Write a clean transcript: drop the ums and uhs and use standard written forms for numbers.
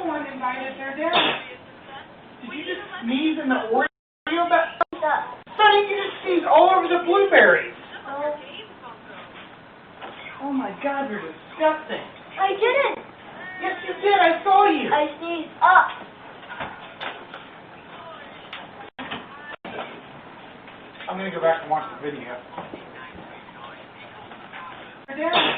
one invited their dad. Did you just sneeze in the Oreo bag? Sonny, you just sneezed all over the blueberries. Oh my God, you're disgusting. I didn't. Yes, you did. I saw you. I sneezed up. I'm going to go back and watch the video. Your dad